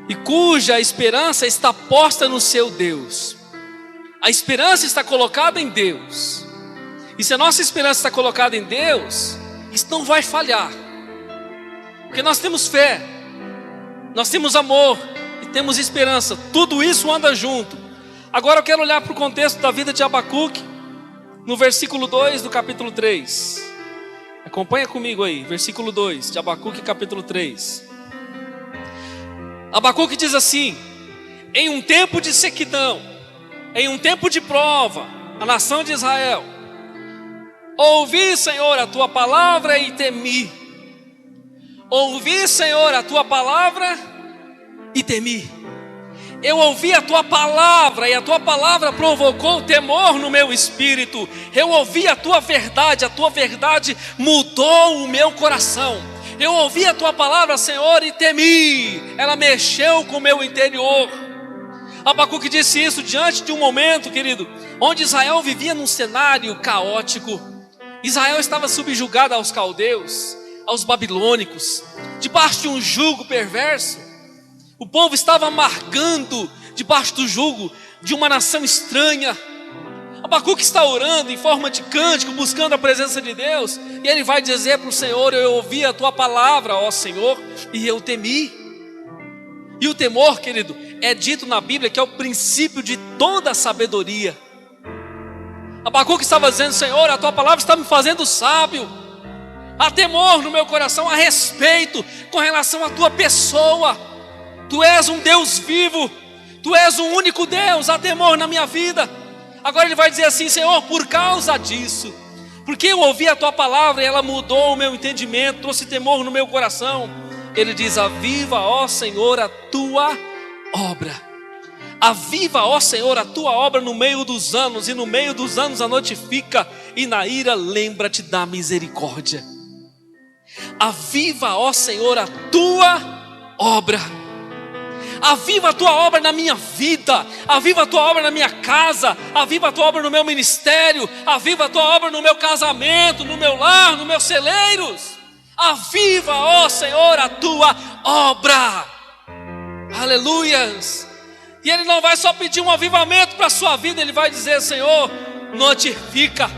e cuja esperança está posta no seu Deus. A esperança está colocada em Deus. E se a nossa esperança está colocada em Deus, isso não vai falhar. Porque nós temos fé, nós temos amor e temos esperança. Tudo isso anda junto. Agora eu quero olhar para o contexto da vida de Abacuque, no versículo 2 do capítulo 3. Acompanha comigo aí, versículo 2 de Abacuque, capítulo 3. Abacuque diz assim: em um tempo de sequidão, em um tempo de prova, a nação de Israel, ouvi, Senhor, a tua palavra e temi. Ouvi, Senhor, a tua palavra e temi. Eu ouvi a tua palavra e a tua palavra provocou temor no meu espírito. Eu ouvi a tua verdade mudou o meu coração. Eu ouvi a tua palavra, Senhor, e temi. Ela mexeu com o meu interior. Abacuque disse isso diante de um momento, querido, onde Israel vivia num cenário caótico. Israel estava subjugado aos caldeus, aos babilônicos, debaixo de um jugo perverso. O povo estava amargando debaixo do jugo de uma nação estranha. Abacuque está orando em forma de cântico, buscando a presença de Deus, e ele vai dizer para o Senhor: eu ouvi a tua palavra, ó Senhor, e eu temi. E o temor, querido, é dito na Bíblia que é o princípio de toda a sabedoria. Abacuque estava dizendo: Senhor, a tua palavra está me fazendo sábio. Há temor no meu coração, há respeito com relação à tua pessoa. Tu és um Deus vivo, tu és um único Deus, há temor na minha vida. Agora ele vai dizer assim: Senhor, por causa disso, porque eu ouvi a tua palavra e ela mudou o meu entendimento, trouxe temor no meu coração. Ele diz: aviva, ó Senhor, a tua obra. Aviva, ó Senhor, a tua obra no meio dos anos, e no meio dos anos a notifica, e na ira lembra-te da misericórdia. Aviva, ó Senhor, a tua obra. Aviva a tua obra na minha vida, aviva a tua obra na minha casa, aviva a tua obra no meu ministério, aviva a tua obra no meu casamento, no meu lar, nos meus celeiros. Aviva, ó Senhor, a tua obra. Aleluias. E ele não vai só pedir um avivamento para a sua vida, ele vai dizer: Senhor, notifica,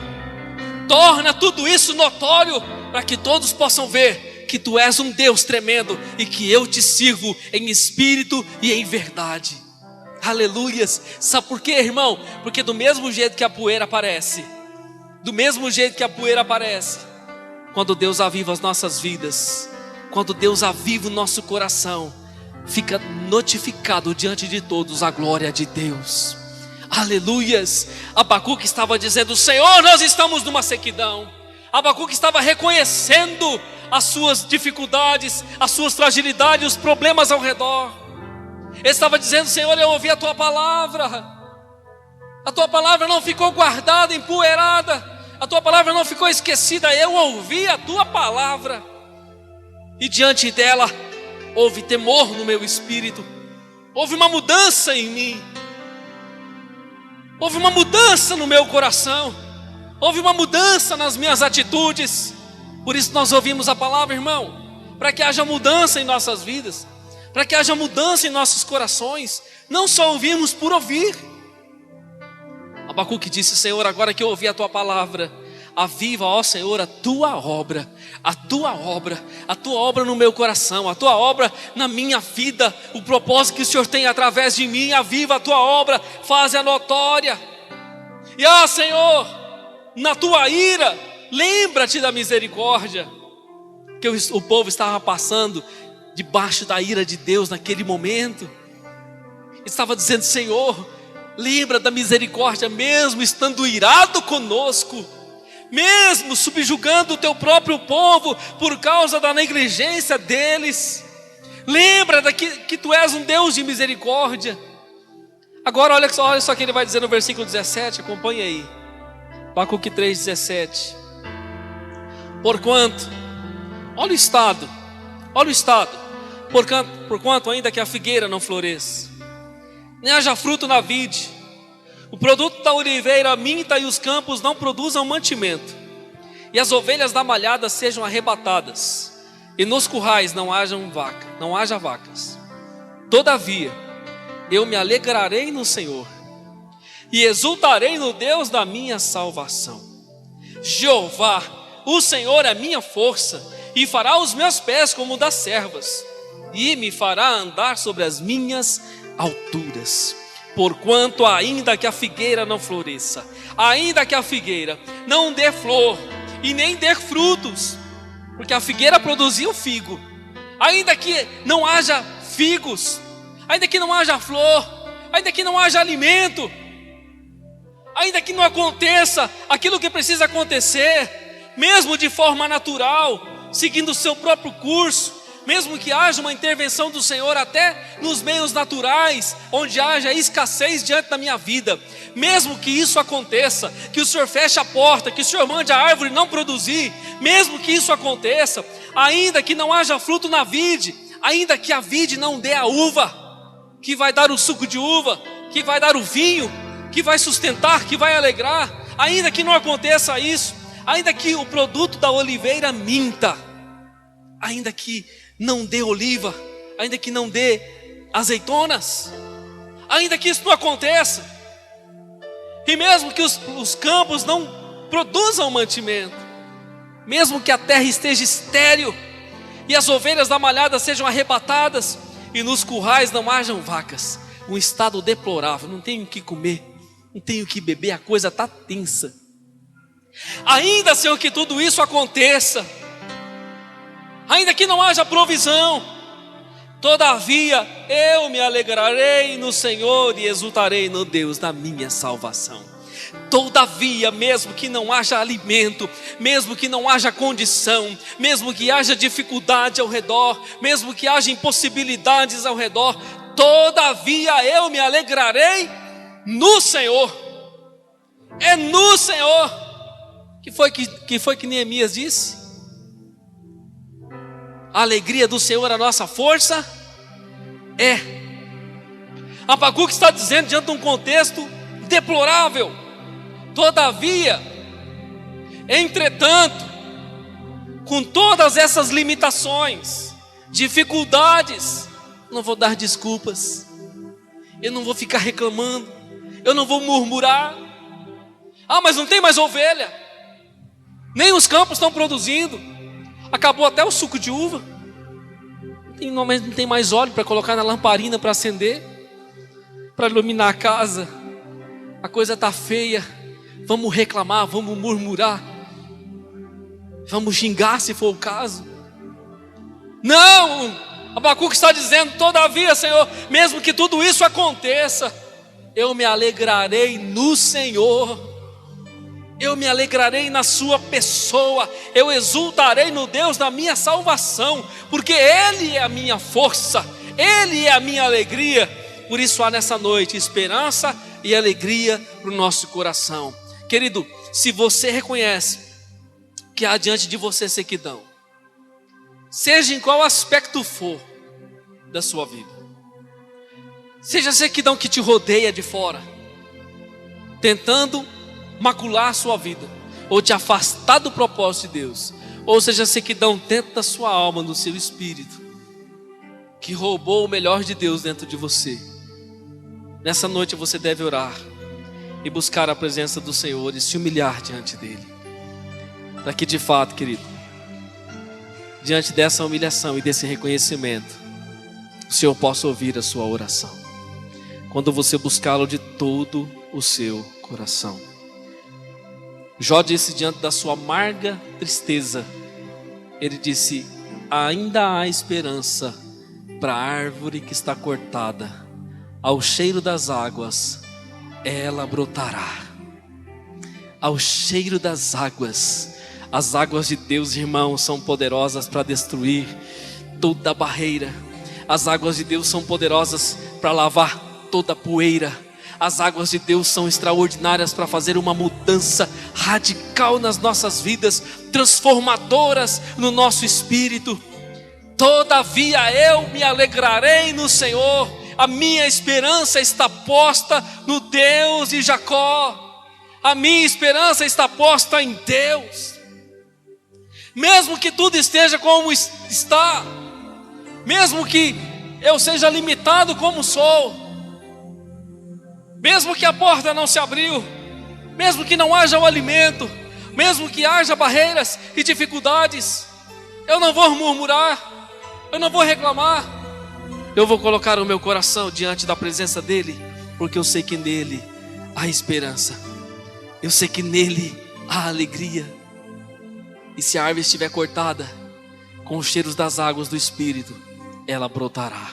torna tudo isso notório, para que todos possam ver que tu és um Deus tremendo e que eu te sirvo em espírito e em verdade. Aleluias. Sabe por quê, irmão? Porque do mesmo jeito que a poeira aparece, quando Deus aviva as nossas vidas, quando Deus aviva o nosso coração, fica notificado diante de todos a glória de Deus. Aleluias. Abacuque estava dizendo: Senhor, nós estamos numa sequidão. Abacuque estava reconhecendo as suas dificuldades, as suas fragilidades, os problemas ao redor. Ele estava dizendo: Senhor, eu ouvi a tua palavra não ficou guardada, empoeirada, a tua palavra não ficou esquecida. Eu ouvi a tua palavra, e diante dela houve temor no meu espírito, houve uma mudança em mim, houve uma mudança no meu coração, houve uma mudança nas minhas atitudes. Por isso nós ouvimos a palavra, irmão, para que haja mudança em nossas vidas, para que haja mudança em nossos corações. Não só ouvimos por ouvir. Abacuque disse: Senhor, agora que eu ouvi a tua palavra, aviva, ó Senhor, a tua obra no meu coração, a tua obra na minha vida, o propósito que o Senhor tem através de mim. Aviva a tua obra, faz-a notória. E Senhor, na tua ira, lembra-te da misericórdia, que o povo estava passando debaixo da ira de Deus naquele momento. Estava dizendo: Senhor, lembra da misericórdia, mesmo estando irado conosco, mesmo subjugando o teu próprio povo por causa da negligência deles. Lembra que tu és um Deus de misericórdia. Agora olha só que ele vai dizer no versículo 17, acompanha aí. Abacuque 3,17. Porquanto, olha o estado, porquanto ainda que a figueira não floresça, nem haja fruto na vide, o produto da oliveira minta e os campos não produzam mantimento, e as ovelhas da malhada sejam arrebatadas, e nos currais não haja vacas. Todavia, eu me alegrarei no Senhor, e exultarei no Deus da minha salvação. Jeová, o Senhor é minha força, e fará os meus pés como das servas, e me fará andar sobre as minhas alturas. Porquanto ainda que a figueira não floresça, ainda que a figueira não dê flor e nem dê frutos, porque a figueira produzia o figo, ainda que não haja figos, ainda que não haja flor, ainda que não haja alimento, ainda que não aconteça aquilo que precisa acontecer, mesmo de forma natural, seguindo o seu próprio curso, mesmo que haja uma intervenção do Senhor até nos meios naturais, onde haja escassez diante da minha vida, mesmo que isso aconteça, que o Senhor feche a porta, que o Senhor mande a árvore não produzir, mesmo que isso aconteça, ainda que não haja fruto na vide, ainda que a vide não dê a uva, que vai dar o suco de uva, que vai dar o vinho, que vai sustentar, que vai alegrar, ainda que não aconteça isso, ainda que o produto da oliveira minta, ainda que não dê oliva, ainda que não dê azeitonas, ainda que isso não aconteça, e mesmo que os campos não produzam mantimento, mesmo que a terra esteja estéril, e as ovelhas da malhada sejam arrebatadas, e nos currais não hajam vacas, um estado deplorável, não tenho o que comer, não tenho o que beber, a coisa está tensa. Ainda, Senhor, que tudo isso aconteça, ainda que não haja provisão, todavia eu me alegrarei no Senhor e exultarei no Deus da minha salvação. Todavia, mesmo que não haja alimento, mesmo que não haja condição, mesmo que haja dificuldade ao redor, mesmo que haja impossibilidades ao redor, todavia eu me alegrarei no Senhor. É no Senhor. Que foi que Neemias disse? A alegria do Senhor é a nossa força? É. Abacuque está dizendo diante de um contexto deplorável. Todavia, entretanto, com todas essas limitações, dificuldades, não vou dar desculpas, eu não vou ficar reclamando, eu não vou murmurar. Ah, mas não tem mais ovelha, nem os campos estão produzindo, acabou até o suco de uva, não tem mais óleo para colocar na lamparina para acender, para iluminar a casa, a coisa está feia. Vamos reclamar, vamos murmurar, vamos xingar se for o caso. Não, Abacuque está dizendo, todavia, Senhor, mesmo que tudo isso aconteça, eu me alegrarei no Senhor, eu me alegrarei na sua pessoa, eu exultarei no Deus da minha salvação, porque Ele é a minha força, Ele é a minha alegria. Por isso há nessa noite esperança e alegria para o nosso coração. Querido, se você reconhece que há diante de você sequidão, seja em qual aspecto for da sua vida, seja a sequidão que te rodeia de fora, tentando macular a sua vida, ou te afastar do propósito de Deus, ou seja a sequidão dentro da sua alma, no seu espírito, que roubou o melhor de Deus dentro de você, nessa noite você deve orar e buscar a presença do Senhor e se humilhar diante dEle, para que de fato, querido, diante dessa humilhação e desse reconhecimento, o Senhor possa ouvir a sua oração, quando você buscá-lo de todo o seu coração. Jó disse diante da sua amarga tristeza, ele disse, ainda há esperança para a árvore que está cortada, ao cheiro das águas ela brotará. Ao cheiro das águas, as águas de Deus, irmãos, são poderosas para destruir toda barreira. As águas de Deus são poderosas para lavar toda a poeira. As águas de Deus são extraordinárias para fazer uma mudança radical nas nossas vidas, transformadoras no nosso espírito. Todavia eu me alegrarei no Senhor, a minha esperança está posta no Deus de Jacó. A minha esperança está posta em Deus. Mesmo que tudo esteja como está, mesmo que eu seja limitado como sou, mesmo que a porta não se abriu, mesmo que não haja o alimento, mesmo que haja barreiras e dificuldades, eu não vou murmurar, eu não vou reclamar. Eu vou colocar o meu coração diante da presença dEle, porque eu sei que nele há esperança, eu sei que nele há alegria. E se a árvore estiver cortada, com os cheiros das águas do Espírito, ela brotará.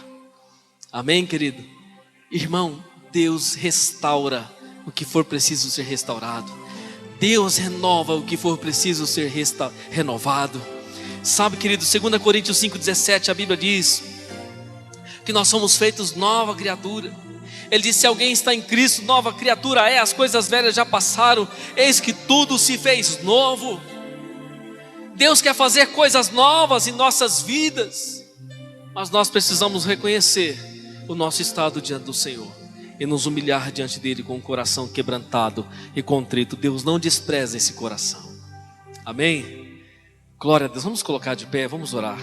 Amém, querido? Irmão, Deus restaura o que for preciso ser restaurado. Deus renova o que for preciso ser renovado. Sabe, querido, 2 Coríntios 5,17, a Bíblia diz que nós somos feitos nova criatura. Ele diz: se alguém está em Cristo, nova criatura é, as coisas velhas já passaram, eis que tudo se fez novo. Deus quer fazer coisas novas em nossas vidas, mas nós precisamos reconhecer o nosso estado diante do Senhor e nos humilhar diante dele com o coração quebrantado e contrito. Deus não despreza esse coração. Amém? Glória a Deus. Vamos colocar de pé, vamos orar,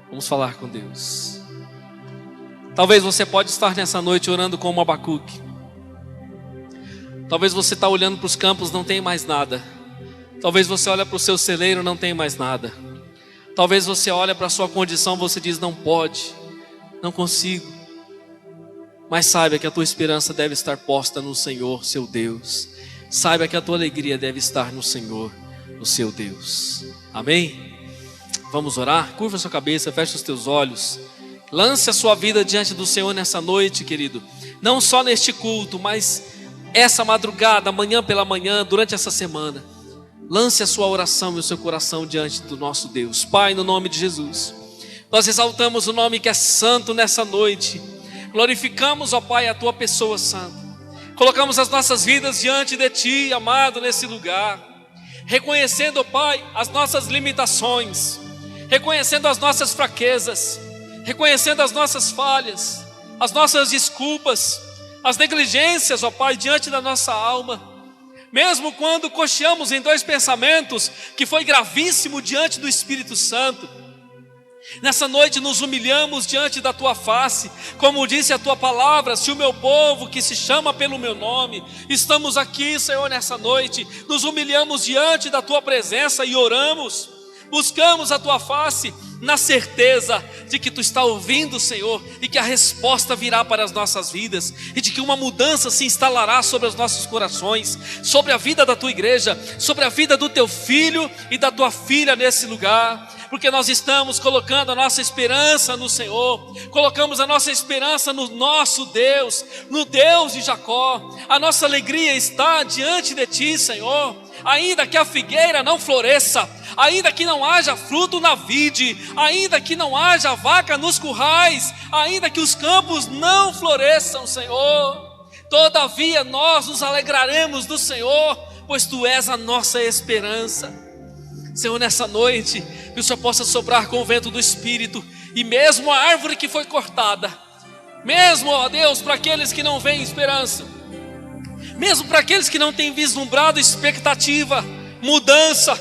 vamos falar com Deus. Talvez você pode estar nessa noite orando como Abacuque. Talvez você está olhando para os campos, não tem mais nada. Talvez você olha para o seu celeiro, não tem mais nada. Talvez você olha para a sua condição, você diz: não pode, não consigo. Mas saiba que a tua esperança deve estar posta no Senhor, seu Deus. Saiba que a tua alegria deve estar no Senhor, o seu Deus. Amém? Vamos orar? Curva a sua cabeça, fecha os teus olhos. Lance a sua vida diante do Senhor nessa noite, querido. Não só neste culto, mas essa madrugada, amanhã pela manhã, durante essa semana. Lance a sua oração e o seu coração diante do nosso Deus. Pai, no nome de Jesus, nós exaltamos o nome que é santo nessa noite. Glorificamos, ó Pai, a tua pessoa santa. Colocamos as nossas vidas diante de ti, amado, nesse lugar. Reconhecendo, ó Pai, as nossas limitações. Reconhecendo as nossas fraquezas. Reconhecendo as nossas falhas, as nossas desculpas, as negligências, ó Pai, diante da nossa alma. Mesmo quando cocheamos em dois pensamentos, que foi gravíssimo diante do Espírito Santo, nessa noite nos humilhamos diante da tua face, como disse a tua palavra: se o meu povo que se chama pelo meu nome, estamos aqui, Senhor, nessa noite, nos humilhamos diante da tua presença e oramos, buscamos a tua face, na certeza de que tu está ouvindo, Senhor, e que a resposta virá para as nossas vidas, e de que uma mudança se instalará sobre os nossos corações, sobre a vida da tua igreja, sobre a vida do teu filho e da tua filha nesse lugar, porque nós estamos colocando a nossa esperança no Senhor, colocamos a nossa esperança no nosso Deus, no Deus de Jacó. A nossa alegria está diante de ti, Senhor. Ainda que a figueira não floresça, ainda que não haja fruto na vide, ainda que não haja vaca nos currais, ainda que os campos não floresçam, Senhor, todavia nós nos alegraremos do Senhor, pois tu és a nossa esperança. Senhor, nessa noite, que o Senhor possa soprar com o vento do Espírito, e mesmo a árvore que foi cortada, mesmo, ó Deus, para aqueles que não veem esperança, mesmo para aqueles que não têm vislumbrado expectativa, mudança,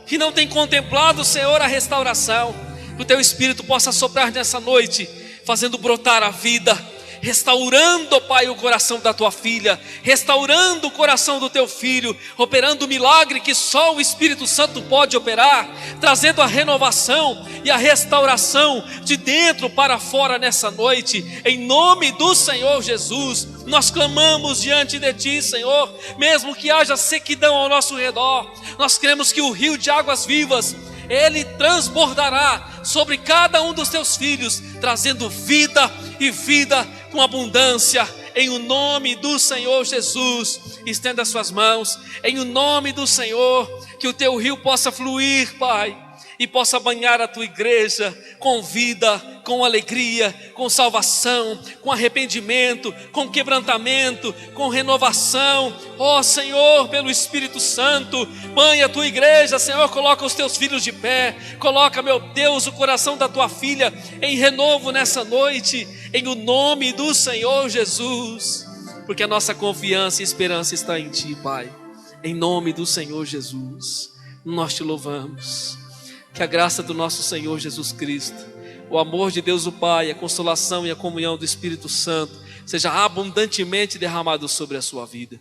que não têm contemplado, Senhor, a restauração, que o teu Espírito possa soprar nessa noite, fazendo brotar a vida, restaurando, Pai, o coração da tua filha, restaurando o coração do teu filho, operando o milagre que só o Espírito Santo pode operar, trazendo a renovação e a restauração de dentro para fora nessa noite, em nome do Senhor Jesus. Nós clamamos diante de ti, Senhor, mesmo que haja sequidão ao nosso redor, nós cremos que o rio de águas vivas, ele transbordará sobre cada um dos teus filhos, trazendo vida e vida com abundância, em o nome do Senhor Jesus. Estenda as suas mãos, em o nome do Senhor, que o teu rio possa fluir, Pai, e possa banhar a tua igreja com vida, com alegria, com salvação, com arrependimento, com quebrantamento, com renovação. Ó Senhor, pelo Espírito Santo, banha a tua igreja, Senhor, coloca os teus filhos de pé, coloca, meu Deus, o coração da tua filha em renovo nessa noite, em o nome do Senhor Jesus, porque a nossa confiança e esperança está em Ti, Pai, em nome do Senhor Jesus, nós Te louvamos. Que a graça do nosso Senhor Jesus Cristo, o amor de Deus o Pai, a consolação e a comunhão do Espírito Santo seja abundantemente derramado sobre a sua vida.